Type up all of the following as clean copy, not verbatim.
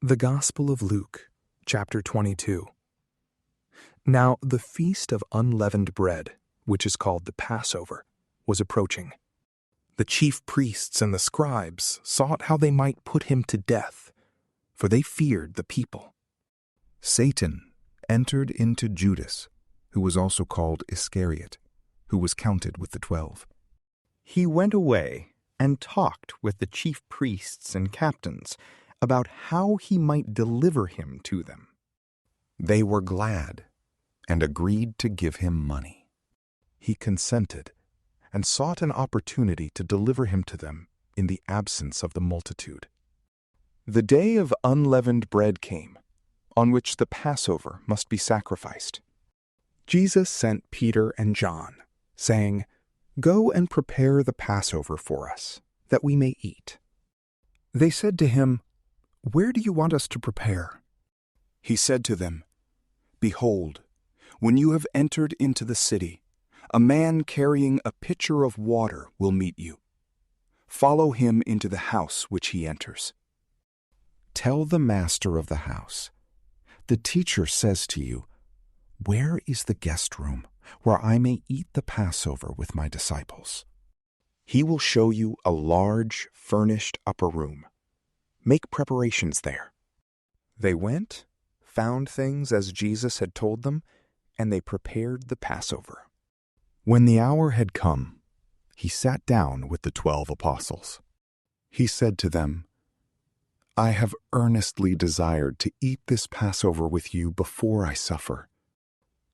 The Gospel of Luke, chapter 22. Now the feast of unleavened bread, which is called the Passover, was approaching. The chief priests and the scribes sought how they might put him to death, for they feared the people. Satan entered into Judas, who was also called Iscariot, who was counted with the 12. He went away and talked with the chief priests and captains about how he might deliver him to them. They were glad and agreed to give him money. He consented and sought an opportunity to deliver him to them in the absence of the multitude. The day of unleavened bread came, on which the Passover must be sacrificed. Jesus sent Peter and John, saying, "Go and prepare the Passover for us, that we may eat." They said to him, "Where do you want us to prepare?" He said to them, "Behold, when you have entered into the city, a man carrying a pitcher of water will meet you. Follow him into the house which he enters. Tell the master of the house, 'The teacher says to you, where is the guest room where I may eat the Passover with my disciples?' He will show you a large, furnished upper room. Make preparations there." They went, found things as Jesus had told them, and they prepared the Passover. When the hour had come, he sat down with the 12 apostles. He said to them, "I have earnestly desired to eat this Passover with you before I suffer.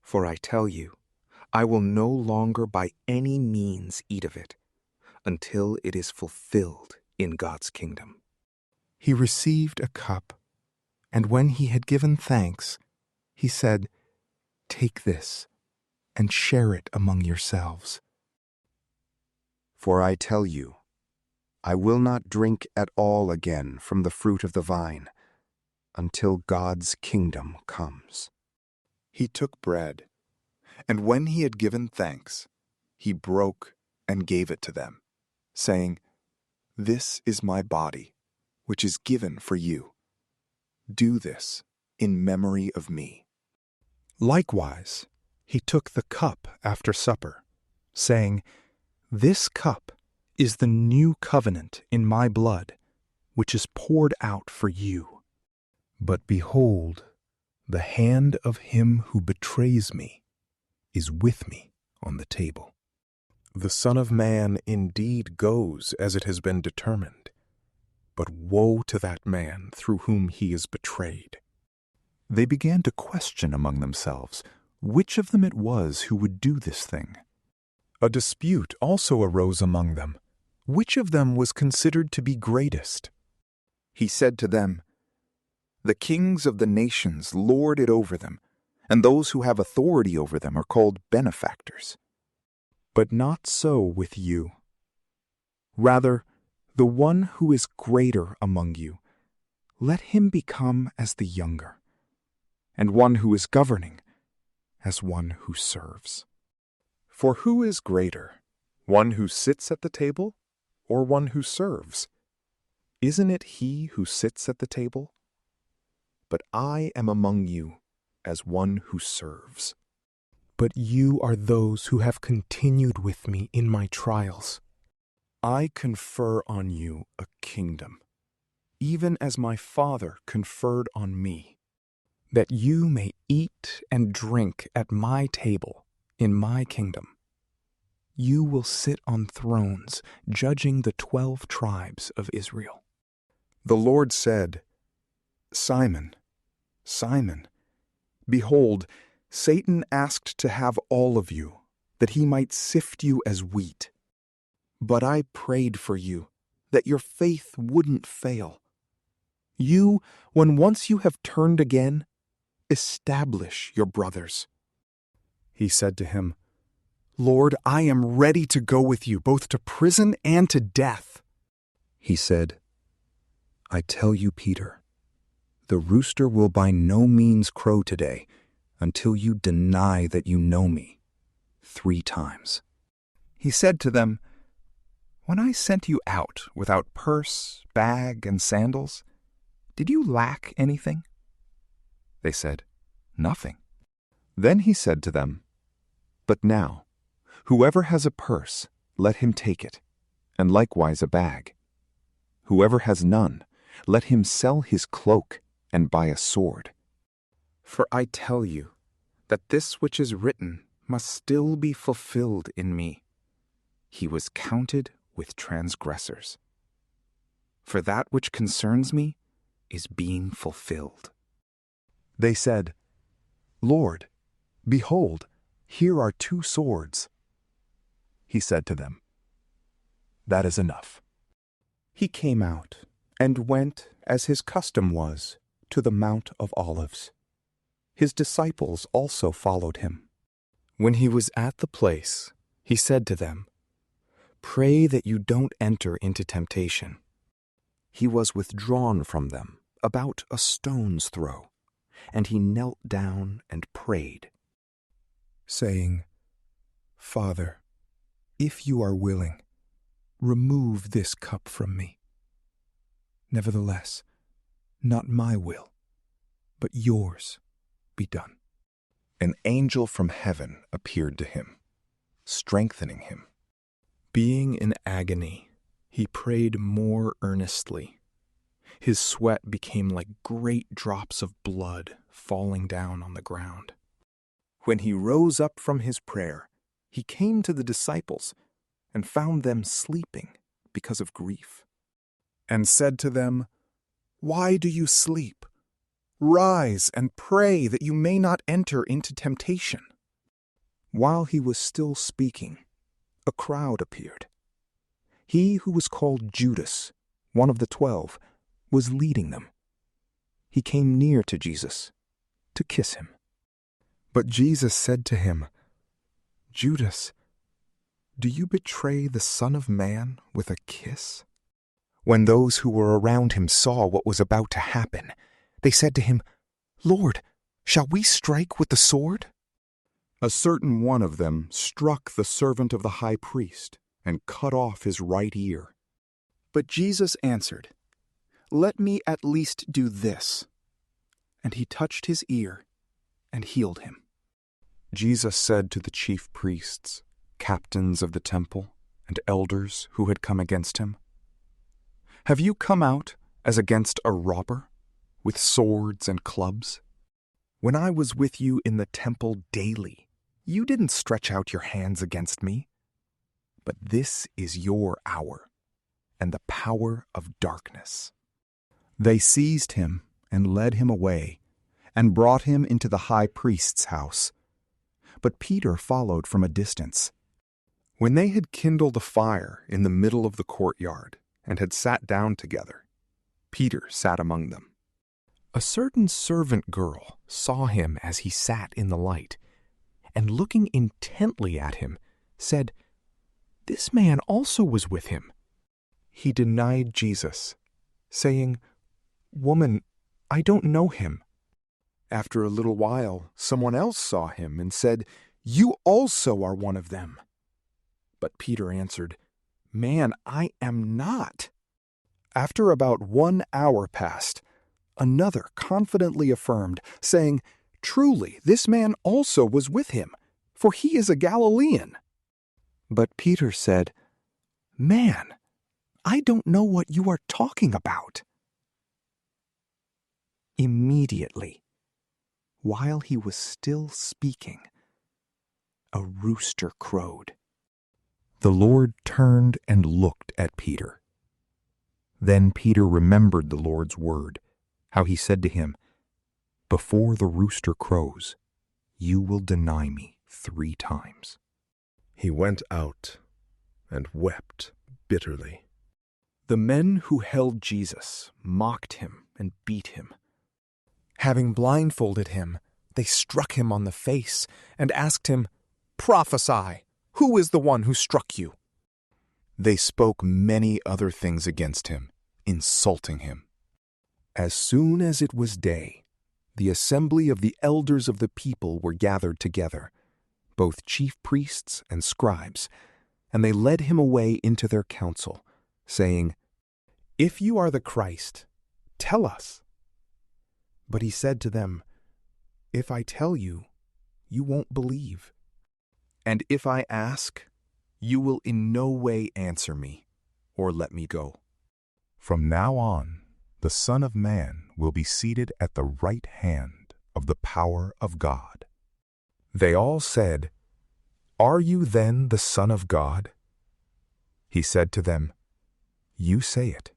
For I tell you, I will no longer by any means eat of it until it is fulfilled in God's kingdom." He received a cup, and when he had given thanks, he said, "Take this and share it among yourselves. For I tell you, I will not drink at all again from the fruit of the vine until God's kingdom comes." He took bread, and when he had given thanks, he broke and gave it to them, saying, "This is my body, which is given for you. Do this in memory of me." Likewise, he took the cup after supper, saying, "This cup is the new covenant in my blood, which is poured out for you. But behold, the hand of him who betrays me is with me on the table. The Son of Man indeed goes as it has been determined, but woe to that man through whom he is betrayed." They began to question among themselves which of them it was who would do this thing. A dispute also arose among them, which of them was considered to be greatest. He said to them, "The kings of the nations lord it over them, and those who have authority over them are called benefactors. But not so with you. Rather, the one who is greater among you, let him become as the younger, and one who is governing as one who serves. For who is greater, one who sits at the table or one who serves? Isn't it he who sits at the table? But I am among you as one who serves. But you are those who have continued with me in my trials. I confer on you a kingdom, even as my Father conferred on me, that you may eat and drink at my table in my kingdom. You will sit on thrones, judging the 12 tribes of Israel." The Lord said, "Simon, Simon, behold, Satan asked to have all of you, that he might sift you as wheat. But I prayed for you, that your faith wouldn't fail. You, when once you have turned again, establish your brothers." He said to him, "Lord, I am ready to go with you, both to prison and to death." He said, "I tell you, Peter, the rooster will by no means crow today until you deny that you know me 3 times. He said to them, "When I sent you out without purse, bag, and sandals, "Did you lack anything?" They said, "Nothing." Then he said to them, "But now, whoever has a purse, let him take it, and likewise a bag. Whoever has none, let him sell his cloak and buy a sword. For I tell you that this which is written must still be fulfilled in me. He was counted with transgressors. For that which concerns me is being fulfilled." They said, "Lord, behold, here are 2 swords." He said to them, "That is enough." He came out and went, as his custom was, to the Mount of Olives. His disciples also followed him. When he was at the place, he said to them, "Pray that you don't enter into temptation." He was withdrawn from them about a stone's throw, and he knelt down and prayed, saying, "Father, if you are willing, remove this cup from me. Nevertheless, not my will, but yours be done." An angel from heaven appeared to him, strengthening him. Being in agony, he prayed more earnestly. His sweat became like great drops of blood falling down on the ground. When he rose up from his prayer, he came to the disciples and found them sleeping because of grief, and said to them, "Why do you sleep? Rise and pray that you may not enter into temptation." While he was still speaking, a crowd appeared. He who was called Judas, one of the 12, was leading them. He came near to Jesus to kiss him. But Jesus said to him, "Judas, do you betray the Son of Man with a kiss?" When those who were around him saw what was about to happen, they said to him, "Lord, shall we strike with the sword?" A certain one of them struck the servant of the high priest and cut off his right ear. But Jesus answered, "Let me at least do this." And he touched his ear and healed him. Jesus said to the chief priests, captains of the temple, and elders who had come against him, "Have you come out as against a robber, with swords and clubs? When I was with you in the temple daily, you didn't stretch out your hands against me. But this is your hour, and the power of darkness." They seized him and led him away, and brought him into the high priest's house. But Peter followed from a distance. When they had kindled a fire in the middle of the courtyard, and had sat down together, Peter sat among them. A certain servant girl saw him as he sat in the light, and looking intently at him, said, "This man also was with him." He denied Jesus, saying, "Woman, I don't know him." After a little while, someone else saw him and said, "You also are one of them." But Peter answered, "Man, I am not." After about 1 hour passed, another confidently affirmed, saying, "Truly, this man also was with him, for he is a Galilean." But Peter said, "Man, I don't know what you are talking about." Immediately, while he was still speaking, a rooster crowed. The Lord turned and looked at Peter. Then Peter remembered the Lord's word, how he said to him, "Before the rooster crows, you will deny me 3 times." He went out and wept bitterly. The men who held Jesus mocked him and beat him. Having blindfolded him, they struck him on the face and asked him, "Prophesy, who is the one who struck you?" They spoke many other things against him, insulting him. As soon as it was day, the assembly of the elders of the people were gathered together, both chief priests and scribes, and they led him away into their council, saying, "If you are the Christ, tell us." But he said to them, "If I tell you, you won't believe. And if I ask, you will in no way answer me or let me go." From now on, the Son of Man will be seated at the right hand of the power of God. They all said, "Are you then the Son of God?" He said to them, "You say it,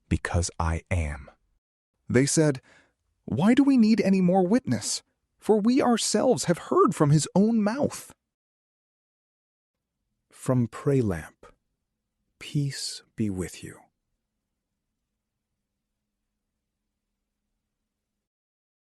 because I am." They said, "Why do we need any more witness? For we ourselves have heard from his own mouth." From PrayLamp, peace be with you.